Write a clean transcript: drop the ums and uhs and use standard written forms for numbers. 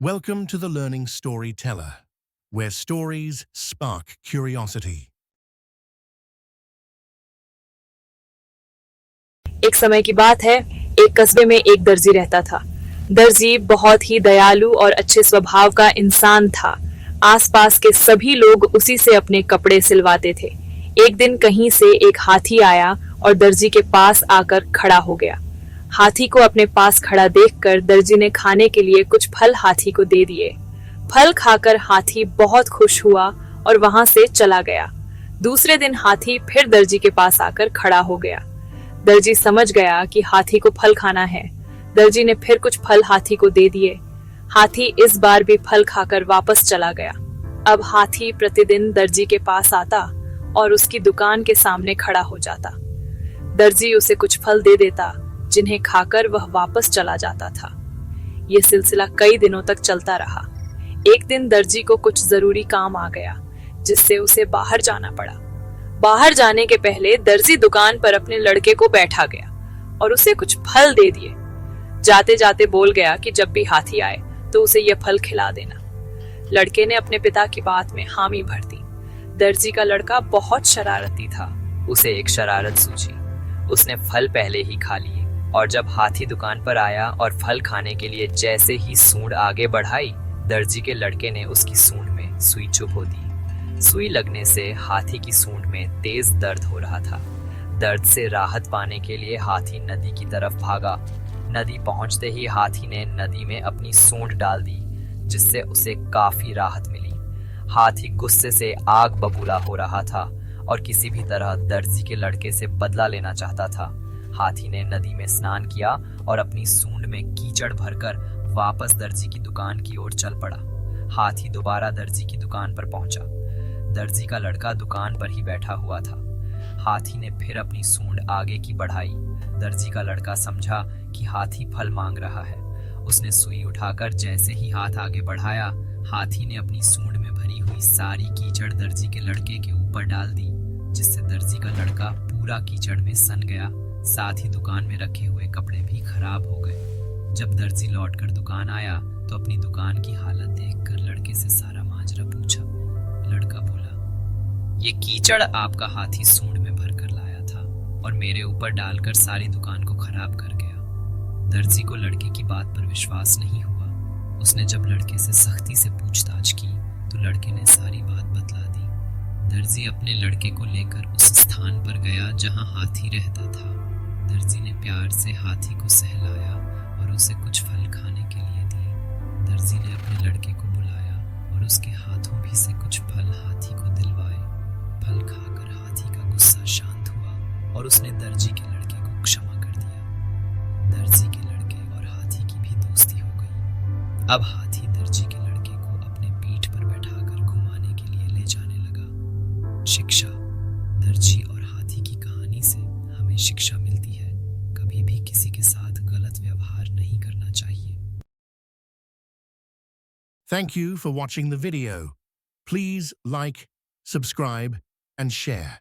Welcome to the Learning Storyteller, where stories spark curiosity. एक समय की बात है। एक कस्बे में एक दर्जी रहता था। दर्जी बहुत ही दयालु और अच्छे स्वभाव का इंसान था। आसपास के सभी लोग उसी से अपने कपड़े सिलवाते थे। एक दिन कहीं से एक हाथी आया और दर्जी के पास आकर खड़ा हो गया। हाथी को अपने पास खड़ा देखकर दर्जी ने खाने के लिए कुछ फल हाथी को दे दिए। फल खाकर हाथी बहुत खुश हुआ और वहां से चला गया। दूसरे दिन हाथी फिर दर्जी के पास आकर खड़ा हो गया। दर्जी समझ गया कि हाथी को फल खाना है। दर्जी ने फिर कुछ फल हाथी को दे दिए। हाथी इस बार भी फल खाकर वापस चला गया। अब हाथी प्रतिदिन दर्जी के पास आता और उसकी दुकान के सामने खड़ा हो जाता। दर्जी उसे कुछ फल दे देता, जिन्हें खाकर वह वापस चला जाता था। यह सिलसिला कई दिनों तक चलता रहा। एक दिन दर्जी को कुछ जरूरी काम आ गया, जिससे उसे बाहर जाना पड़ा। बाहर जाने के पहले दर्जी दुकान पर अपने लड़के को बैठा गया और उसे कुछ फल दे दिए। जाते जाते बोल गया कि जब भी हाथी आए तो उसे यह फल खिला देना। लड़के ने अपने पिता की बात में हामी भर दी। दर्जी का लड़का बहुत शरारती था। उसे एक शरारत सूझी। उसने फल पहले ही खा लिए और जब हाथी दुकान पर आया और फल खाने के लिए जैसे ही सूंड आगे बढ़ाई, दर्जी के लड़के ने उसकी सूंड में सुई चुभो दी। सुई लगने से हाथी की सूंड में तेज दर्द हो रहा था। दर्द से राहत पाने के लिए हाथी नदी की तरफ भागा। नदी पहुंचते ही हाथी ने नदी में अपनी सूंड डाल दी, जिससे उसे काफी राहत मिली। हाथी गुस्से से आग बबूला हो रहा था और किसी भी तरह दर्जी के लड़के से बदला लेना चाहता था। हाथी ने नदी में स्नान किया और अपनी सूंड में कीचड़ भरकर वापस दर्जी की दुकान की ओर चल पड़ा। हाथी दोबारा दर्जी की दुकान पर पहुंचा। दर्जी का लड़का दुकान पर ही बैठा हुआ था। हाथी ने फिर अपनी सूंड आगे की बढ़ाई। दर्जी का लड़का समझा कि हाथी फल मांग रहा है। उसने सुई उठाकर जैसे ही हाथ आगे बढ़ाया, हाथी ने अपनी सूंड में भरी हुई सारी कीचड़ दर्जी के लड़के के ऊपर डाल दी, जिससे दर्जी का लड़का पूरा कीचड़ में सन गया। साथ ही दुकान में रखे हुए कपड़े भी खराब हो गए। जब दर्जी लौटकर दुकान आया तो अपनी दुकान की हालत देखकर लड़के से सारा माजरा पूछा। लड़का बोला, ये कीचड़ आपका हाथी सूंड में भर कर लाया था और मेरे ऊपर डालकर सारी दुकान को खराब कर गया। दर्जी को लड़के की बात पर विश्वास नहीं हुआ। उसने जब लड़के से सख्ती से पूछताछ की तो लड़के ने सारी बात बतला दी। दर्जी अपने लड़के को लेकर उस स्थान पर गया जहां हाथी रहता था। दर्जी ने प्यार से हाथी को सहलाया और उसे कुछ फल खाने के लिए दिए। दर्जी ने अपने लड़के को बुलाया और उसके हाथों भी से कुछ फल हाथी को दिलवाए। फल खाकर हाथी का गुस्सा शांत हुआ और उसने दर्जी के लड़के को क्षमा कर दिया। दर्जी के लड़के और हाथी की भी दोस्ती हो गई। अब हाथी दर्जी के लड़के को अपने पीठ पर बैठाकर घुमाने के लिए ले जाने लगा। शिक्षा। दर्जी और हाथी की कहानी से हमें शिक्षा मिलती है, कभी भी किसी के साथ गलत व्यवहार नहीं करना चाहिए। Thank you for watching the video. Please like, subscribe, and share.